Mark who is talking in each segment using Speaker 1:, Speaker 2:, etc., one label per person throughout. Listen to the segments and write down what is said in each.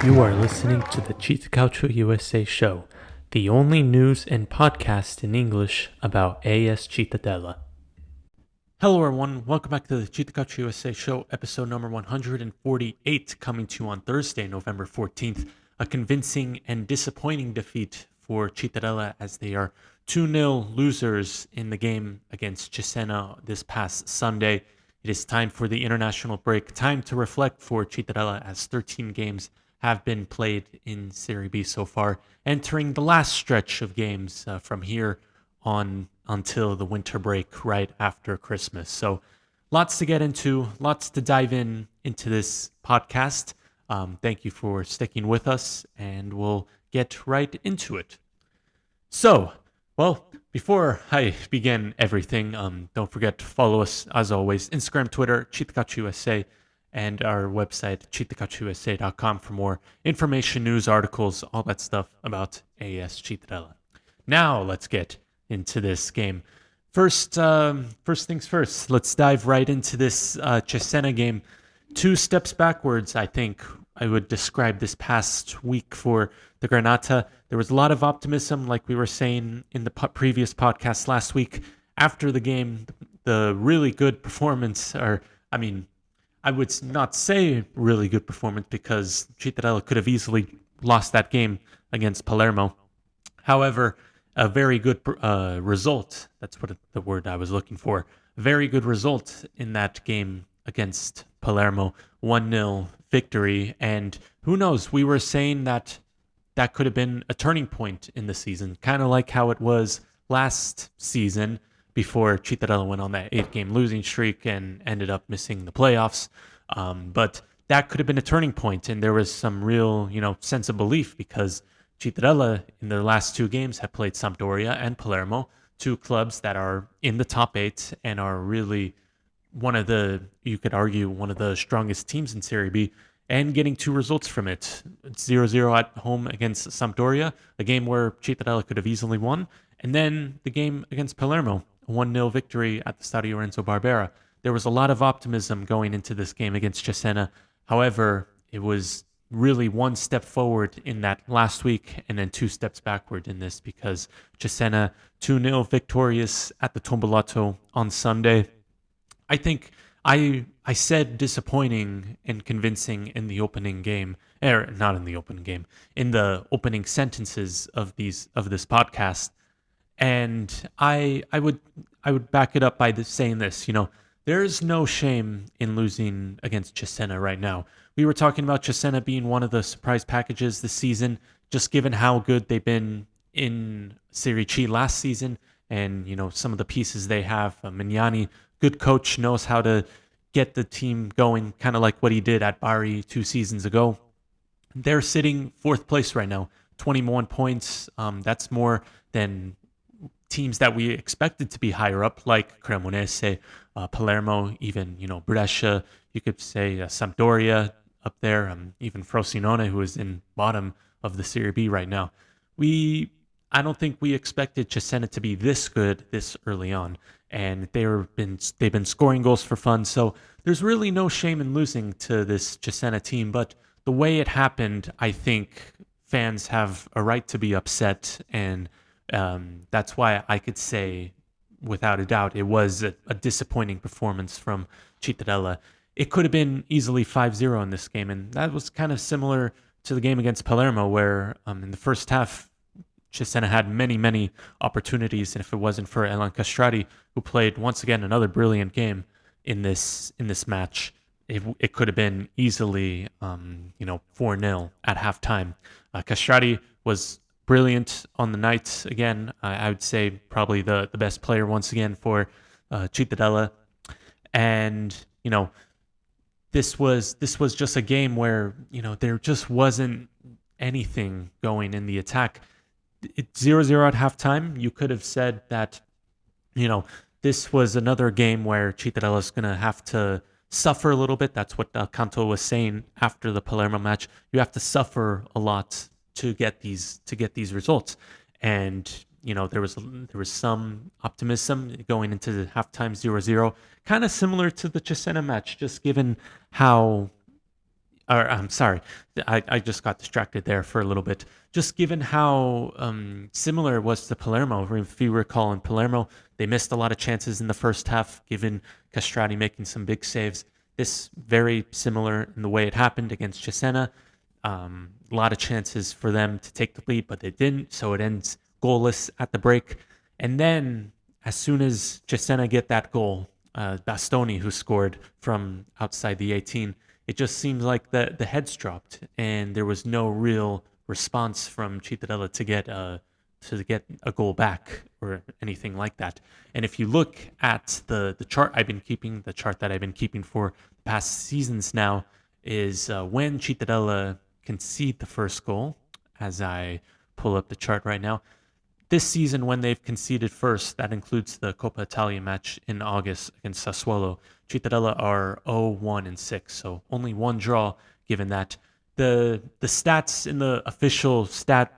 Speaker 1: You are listening to the CittaCalcioUsa show, the only news and podcast in English about AS Cittadella. Hello everyone, welcome back to the CittaCalcioUsa show, episode number 148, coming to you on Thursday, November 14th. A convincing and disappointing defeat for Cittadella as they are 2-0 losers in the game against Cesena this past Sunday. It is time for the international break, time to reflect for Cittadella as 13 games have been played in Serie B so far, entering the last stretch of games from here on until the winter break right after Christmas. So lots to get into, lots to dive into this podcast. Thank you for sticking with us, and we'll get right into it. So, well, before I begin everything, don't forget to follow us, as always, Instagram, Twitter, CittaCalcioUsa, and our website, CittaCalcioUsa.com, for more information, news, articles, all that stuff about AS Cittadella. Now, let's get into this game. First things first, let's dive right into this Cesena game. 2 steps backwards, I think I would describe this past week for the Granata. There was a lot of optimism, like we were saying in the previous podcast last week. After the game, the really good performance, I would not say really good performance because Cittadella could have easily lost that game against Palermo. However, a very good result, that's what the word I was looking for, very good result in that game against Palermo, 1-0 victory. And who knows, we were saying that could have been a turning point in the season, kind of like how it was last season before Cittadella went on that 8-game losing streak and ended up missing the playoffs. But that could have been a turning point, and there was some real, sense of belief because Cittadella in their last 2 games have played Sampdoria and Palermo, 2 clubs that are in the top 8 and are really you could argue, one of the strongest teams in Serie B, and getting 2 results from it. 0-0 at home against Sampdoria, a game where Cittadella could have easily won, and then the game against Palermo, 1-0 victory at the Stadio Renzo Barbera. There was a lot of optimism going into this game against Cesena. However, it was really 1 step forward in that last week and then 2 steps backward in this because Cesena 2-0 victorious at the Tombolato on Sunday. I think I said disappointing and convincing in the opening game, not in the opening game, in the opening sentences of this podcast. And I would back it up by saying this, there is no shame in losing against Cesena right now. We were talking about Cesena being one of the surprise packages this season, just given how good they've been in Serie C last season and, some of the pieces they have. Mignani, good coach, knows how to get the team going, kind of like what he did at Bari 2 seasons ago. They're sitting 4th place right now, 21 points. That's more than teams that we expected to be higher up, like Cremonese, Palermo, even Brescia. You could say Sampdoria up there, even Frosinone, who is in bottom of the Serie B right now. I don't think we expected Cesena to be this good this early on, and they've been scoring goals for fun. So there's really no shame in losing to this Cesena team. But the way it happened, I think fans have a right to be upset, and that's why I could say, without a doubt, it was a disappointing performance from Cittadella. It could have been easily 5-0 in this game, and that was kind of similar to the game against Palermo, where in the first half, Cesena had many, many opportunities, and if it wasn't for Elan Castrati, who played once again another brilliant game in this match, it could have been easily 4-0 at halftime. Castrati was brilliant on the night again. I would say probably the best player once again for Cittadella. And this was just a game where there just wasn't anything going in the attack. It's 0-0 at halftime. You could have said that this was another game where Cittadella is going to have to suffer a little bit. That's what Canto was saying after the Palermo match. You have to suffer a lot to get these results, and there was some optimism going into the halftime 0-0, kind of similar to the Cesena match, just given how or I'm sorry, I just got distracted there for a little bit. Just given how similar it was to Palermo, if you recall in Palermo, they missed a lot of chances in the first half, given Castrati making some big saves. This very similar in the way it happened against Cesena. A lot of chances for them to take the lead, but they didn't, so it ends goalless at the break. And then, as soon as Cesena get that goal, Bastoni, who scored from outside the 18, it just seems like the heads dropped, and there was no real response from Cittadella to get a goal back or anything like that. And if you look at the chart I've been keeping, the chart that I've been keeping for the past seasons now, is when Cittadella concede the first goal, as I pull up the chart right now. This season, when they've conceded first, that includes the Coppa Italia match in August against Sassuolo, Cittadella are 0-1-6, so only one draw given that. The stats in the official stat,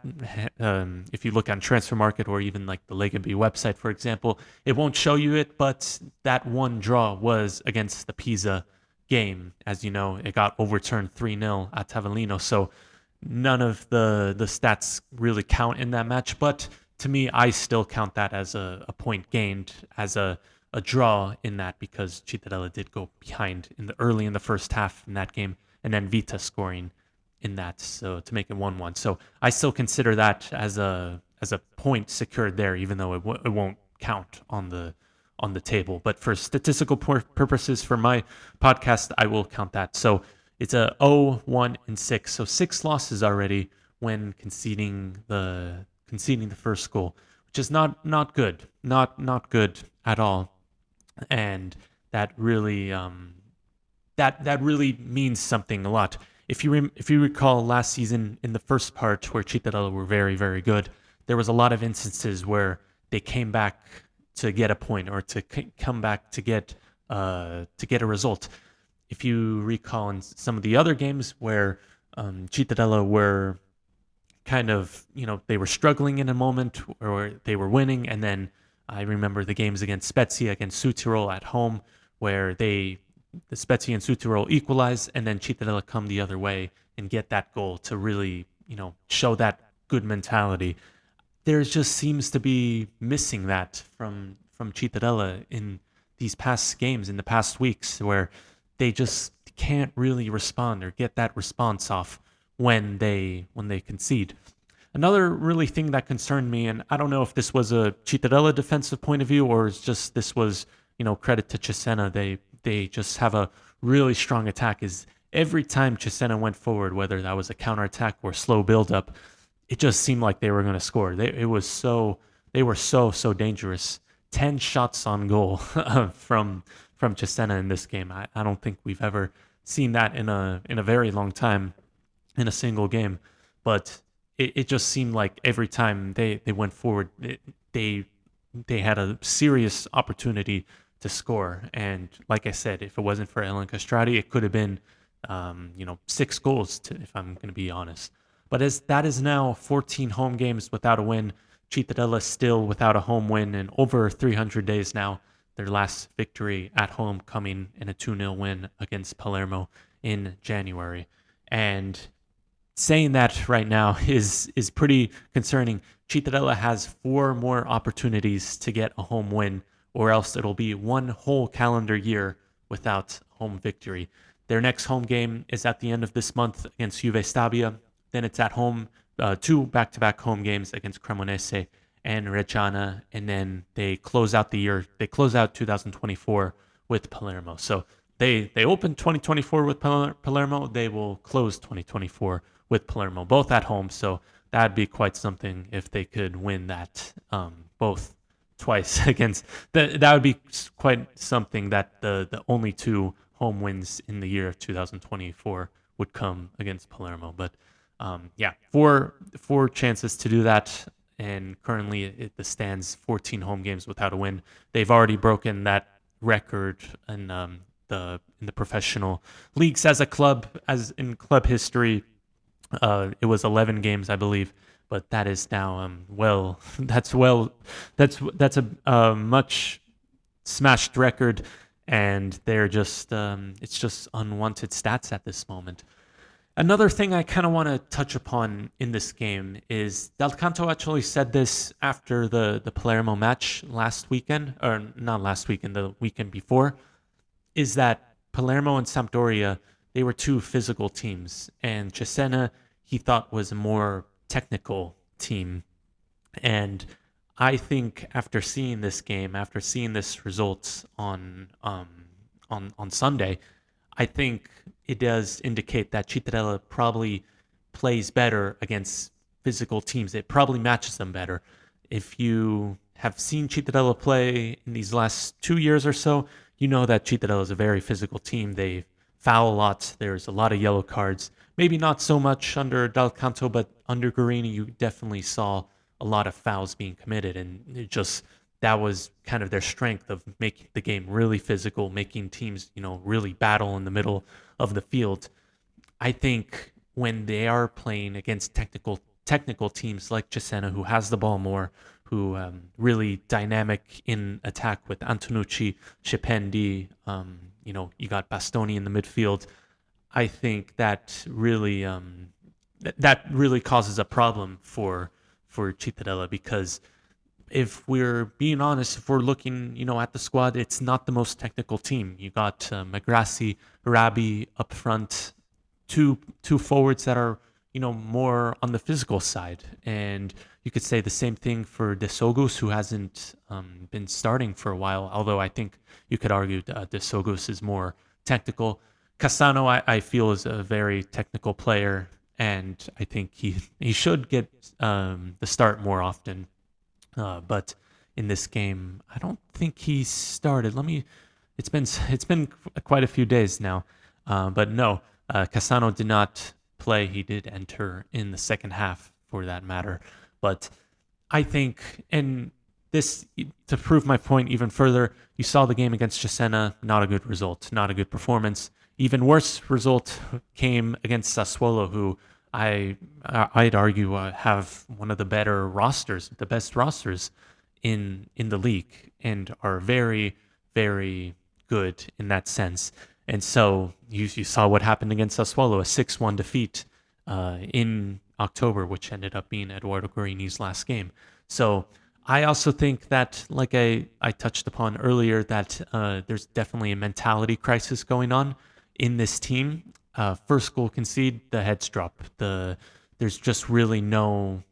Speaker 1: if you look on Transfer Market or even like the Lega B website, for example, it won't show you it, but that one draw was against the Pisa game. As you know, it got overturned 3-0 at Avellino, so none of the stats really count in that match, but to me, I still count that as a point gained, as a draw in that, because Cittadella did go behind early in the first half in that game, and then Vita scoring in that, so to make it 1-1. So I still consider that as a point secured there, even though it won't count on the table. But for statistical purposes, for my podcast, I will count that. So it's a 0-1-6, so 6 losses already when conceding the first goal, which is not good, not good at all, and that really that really means something a lot. If you recall last season in the first part where Cittadella were very, very good, there was a lot of instances where they came back to get a point or to come back to get a result. If you recall in some of the other games where Cittadella were kind of, they were struggling in a moment or they were winning, and then I remember the games against Spezia, against Südtirol at home, where the Spezia and Südtirol equalize, and then Cittadella come the other way and get that goal to really, show that good mentality. There just seems to be missing that from Cittadella in these past games, in the past weeks, where they just can't really respond or get that response off when they concede. Another really thing that concerned me, and I don't know if this was a Cittadella defensive point of view or it's just this was, credit to Cesena. They just have a really strong attack. Is every time Cesena went forward, whether that was a counterattack or slow build-up, it just seemed like they were going to score. They were so dangerous. 10 shots on goal from Cesena in this game. I don't think we've ever seen that in a very long time in a single game, but it just seemed like every time they went forward, they had a serious opportunity to score. And like I said, if it wasn't for Ellen Castrati, it could have been 6 goals, if I'm going to be honest. But as that is now 14 home games without a win, Cittadella still without a home win in over 300 days now. Their last victory at home coming in a 2-0 win against Palermo in January. And saying that right now is pretty concerning. Cittadella has 4 more opportunities to get a home win, or else it'll be one whole calendar year without home victory. Their next home game is at the end of this month against Juve Stabia. Then it's at home, 2 back-to-back home games against Cremonese and Reggiana, and then they close out the year. They close out 2024 with Palermo. So they open 2024 with Palermo. They will close 2024 with Palermo, both at home. So that'd be quite something if they could win that both twice against. That would be quite something that the only 2 home wins in the year of 2024 would come against Palermo. But four chances to do that, and currently it stands 14 home games without a win. They've already broken that record in the professional leagues as a club, as in club history. It was 11 games, I believe, but that is now that's a much smashed record, and they're just it's just unwanted stats at this moment. Another thing I kind of want to touch upon in this game is Dal Canto actually said this after the Palermo match last weekend, or not last weekend, the weekend before, is that Palermo and Sampdoria, they were two physical teams, and Cesena he thought was a more technical team. And I think after seeing this game, after seeing this results on Sunday, I think it does indicate that Cittadella probably plays better against physical teams. It probably matches them better. If you have seen Cittadella play in these last 2 years or so, you know that Cittadella is a very physical team. They foul a lot. There's a lot of yellow cards. Maybe not so much under Dal Canto, but under Guarini, you definitely saw a lot of fouls being committed, and it just that was kind of their strength of making the game really physical, making teams, really battle in the middle of the field. I think when they are playing against technical teams like Cesena, who has the ball more, who really dynamic in attack with Antonucci, Scipendi, you got Bastoni in the midfield. I think that really that really causes a problem for Cittadella, because if we're being honest, if we're looking, at the squad, it's not the most technical team. You got Magrassi, Rabi up front, two forwards that are, more on the physical side. And you could say the same thing for De Sogus, who hasn't been starting for a while, although I think you could argue De Sogus is more technical. Cassano, I feel, is a very technical player, and I think he should get the start more often. But in this game, I don't think he started. It's been quite a few days now, but no, Cassano did not play. He did enter in the second half, for that matter. But I think, and this to prove my point even further, you saw the game against Cesena. Not a good result, not a good performance. Even worse result came against Sassuolo, who I'd argue have one of the better rosters, the best rosters in the league, and are very, very good in that sense. And so you saw what happened against Sassuolo, a 6-1 defeat in October, which ended up being Eduardo Guarini's last game. So I also think that, like I touched upon earlier, that there's definitely a mentality crisis going on in this team. First goal concede, the heads drop. There's just really no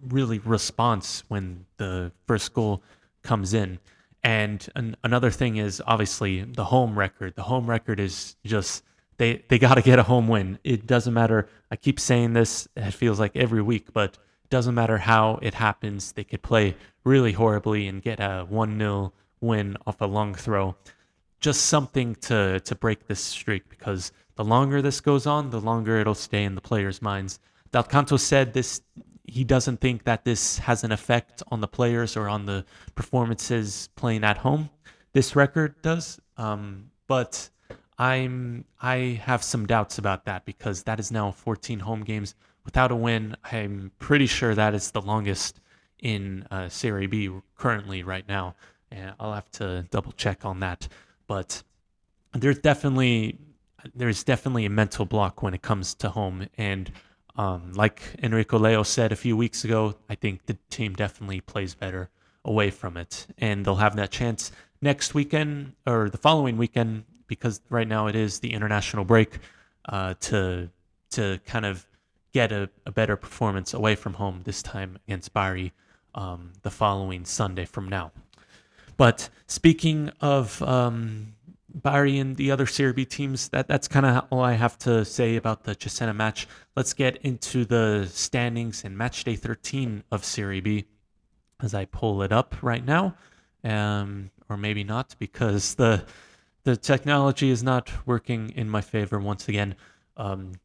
Speaker 1: response when the first goal comes in. And another thing is obviously the home record. The home record is just they got to get a home win. It doesn't matter. I keep saying this. It feels like every week, but it doesn't matter how it happens. They could play really horribly and get a 1-0 win off a long throw. Just something to break this streak, because the longer this goes on, the longer it'll stay in the players' minds. Dal Canto said this. He doesn't think that this has an effect on the players or on the performances playing at home. This record does, but I have some doubts about that, because that is now 14 home games without a win. I'm pretty sure that is the longest in Serie B currently right now. And I'll have to double check on that. But there's definitely a mental block when it comes to home. And like Enrico Leo said a few weeks ago, I think the team definitely plays better away from it. And they'll have that chance next weekend or the following weekend, because right now it is the international break, to kind of get a better performance away from home, this time against Bari the following Sunday from now. But speaking of Bari and the other Serie B teams, that's kind of all I have to say about the Cesena match. Let's get into the standings and match day 13 of Serie B as I pull it up right now, or maybe not, because the technology is not working in my favor once again.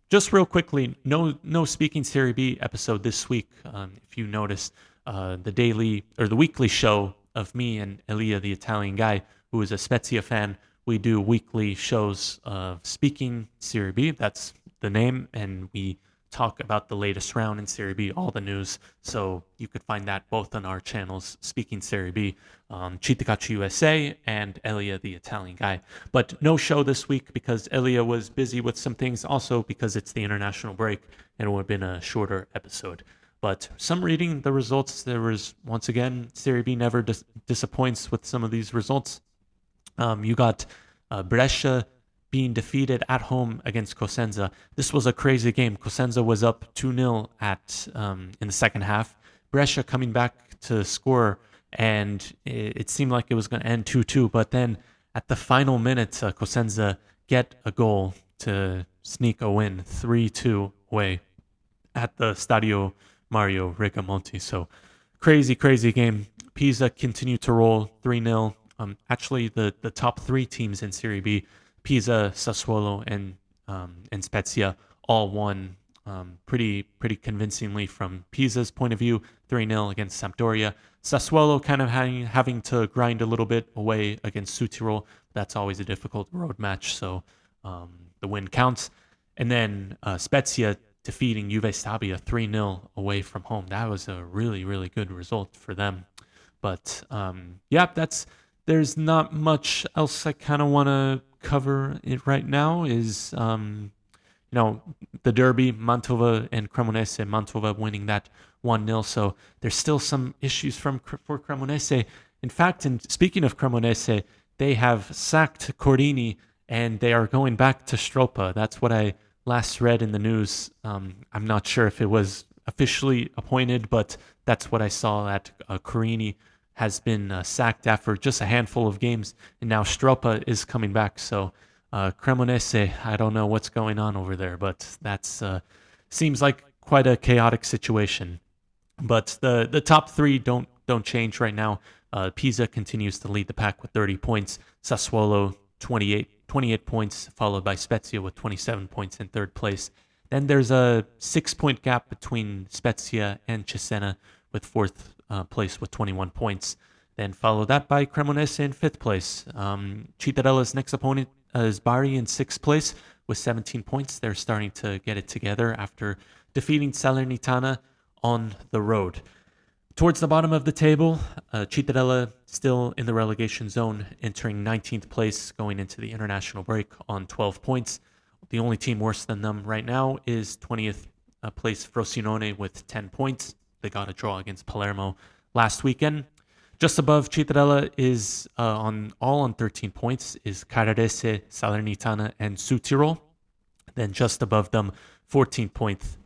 Speaker 1: Just real quickly, no Speaking Serie B episode this week. If you noticed, the weekly show of me and Elia, the Italian guy who is a Spezia fan, we do weekly shows of Speaking Serie B. That's the name, and we talk about the latest round in Serie B, all the news. So you could find that both on our channels, Speaking Serie B, CittaCalcioUsa, and Elia, the Italian guy. But no show this week because Elia was busy with some things, also because it's the international break and it would have been a shorter episode. But some reading the results, there was, once again, Serie B never disappoints with some of these results. You got Brescia being defeated at home against Cosenza. This was a crazy game. Cosenza was up 2-0 in the second half. Brescia coming back to score, and it seemed like it was going to end 2-2. But then at the final minute, Cosenza get a goal to sneak a win, 3-2 away at the Stadio Mario Rigamonti. So crazy game. Pisa continued to roll 3-0. Actually, the top three teams in Serie B, Pisa, Sassuolo, and Spezia, all won pretty convincingly from Pisa's point of view, 3-0 against Sampdoria. Sassuolo kind of having to grind a little bit away against Südtirol. That's always a difficult road match, so the win counts. And then Spezia defeating Juve Stabia 3-0 away from home. That was a really good result for them. But there's not much else I kind of want to cover it right now. Is the derby, Mantova and Cremonese. Mantova winning that 1-0. So there's still some issues for Cremonese. In fact, and speaking of Cremonese, they have sacked Corini and they are going back to Stropa. That's what I last read in the news. I'm not sure if it was officially appointed, but that's what I saw, that Corini has been sacked after just a handful of games, and now Stropa is coming back. So Cremonese, I don't know what's going on over there, but that's seems like quite a chaotic situation. But the top three don't change right now. Pisa continues to lead the pack with 30 points. Sassuolo 28 points, followed by Spezia with 27 points in third place. Then there's a 6-point gap between Spezia and Cesena with fourth place with 21 points. Then follow that by Cremonese in fifth place. Cittadella's next opponent is Bari in sixth place with 17 points. They're starting to get it together after defeating Salernitana on the road. Towards the bottom of the table, Cittadella still in the relegation zone, entering 19th place going into the international break on 12 points. The only team worse than them right now is 20th place Frosinone with 10 points. They got a draw against Palermo last weekend. Just above Cittadella is on 13 points is Carrarese, Salernitana, and Südtirol. Then just above them, 14 points,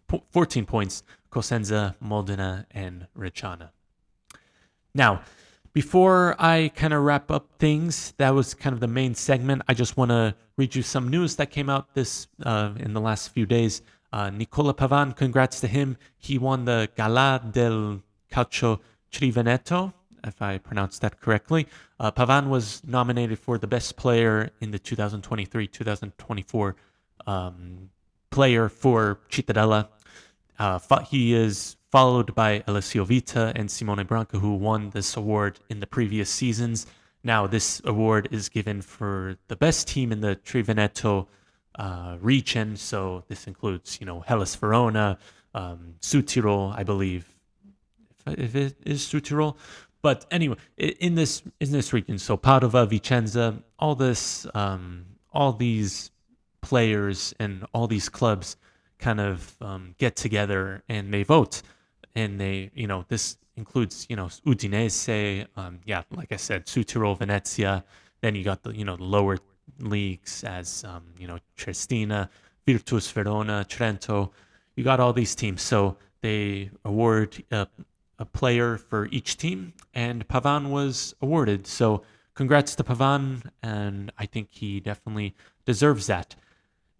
Speaker 1: Cosenza, Modena, and Reggiana. Now, before I kind of wrap up things, that was kind of the main segment. I just want to read you some news that came out in the last few days. Nicola Pavan, congrats to him. He won the Gala del Calcio Triveneto, if I pronounced that correctly. Pavan was nominated for the best player in the 2023-2024 player for Cittadella. He is followed by Alessio Vita and Simone Branca, who won this award in the previous seasons. Now, this award is given for the best team in the Triveneto region. So this includes, Hellas Verona, Südtirol, I believe, if it is Südtirol. But anyway, in this region, so Padova, Vicenza, all these players and all these clubs kind of get together and they vote, and they, this includes, Udinese, like I said, Südtirol, Venezia. Then you got the, the lower leagues as, Triestina, Virtus Verona, Trento. You got all these teams. So they award a player for each team, and Pavan was awarded. So congrats to Pavan, and I think he definitely deserves that.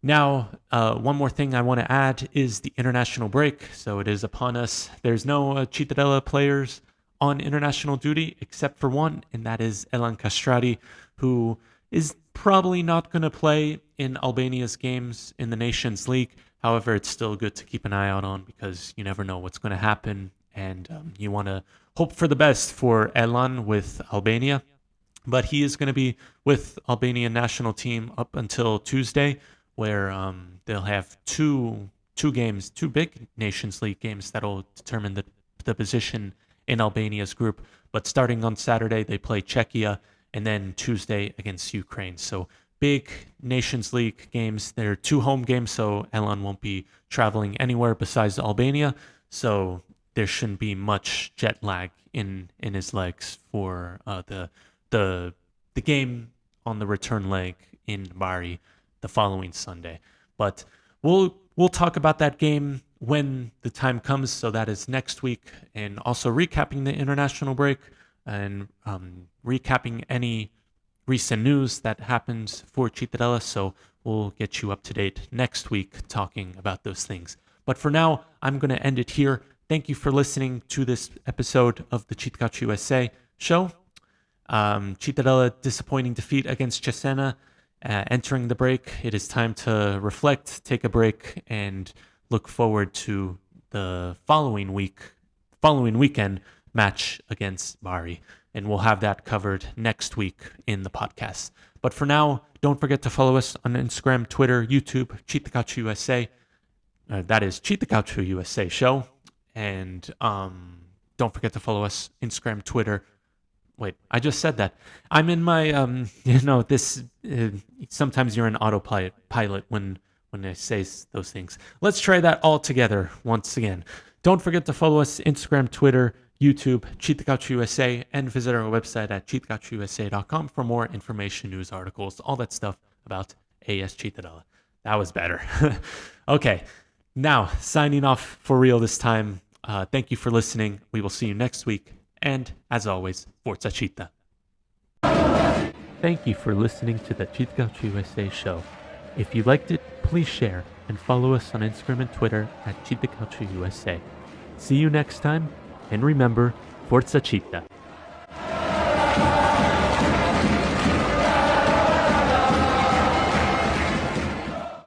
Speaker 1: Now, one more thing I want to add is the international break. So it is upon us. There's no Cittadella players on international duty except for one, and that is Elan Castrati, who is probably not going to play in Albania's games in the Nations League. However, it's still good to keep an eye out on because you never know what's going to happen, and you want to hope for the best for Elan with Albania. But he is going to be with Albanian national team up until Tuesday, where they'll have two two games, two big Nations League games that'll determine the position in Albania's group. But starting on Saturday, they play Czechia, and then Tuesday against Ukraine. So big Nations League games. They're two home games, so Elon won't be traveling anywhere besides Albania. So there shouldn't be much jet lag in his legs for the game on the return leg in Bari the following Sunday. But we'll talk about that game when the time comes. So that is next week, and also recapping the international break and recapping any recent news that happens for Cittadella. So we'll get you up to date next week talking about those things. But for now, I'm going to end it here. Thank you for listening to this episode of the CittaCalcioUsa show. Cittadella disappointing defeat against Cesena. Entering the break, it is time to reflect, take a break, and look forward to the following weekend match against Bari. And we'll have that covered next week in the podcast. But for now, don't forget to follow us on Instagram, Twitter, YouTube, CittaCalcioUsa. That is CittaCalcioUsa show. And don't forget to follow us Instagram, Twitter. Wait, I just said that. I'm in my, sometimes you're in autopilot when I say those things. Let's try that all together once again. Don't forget to follow us Instagram, Twitter, YouTube, CittaCalcioUsa, and visit our website at CittaCalcioUsa.com for more information, news articles, all that stuff about AS Cittadella. That was better. Okay, now signing off for real this time. Thank you for listening. We will see you next week. And as always, Forza Citta. Thank you for listening to the CittaCalcioUsa show. If you liked it, please share and follow us on Instagram and Twitter at CittaCalcioUsa. See you next time, and remember, Forza Citta.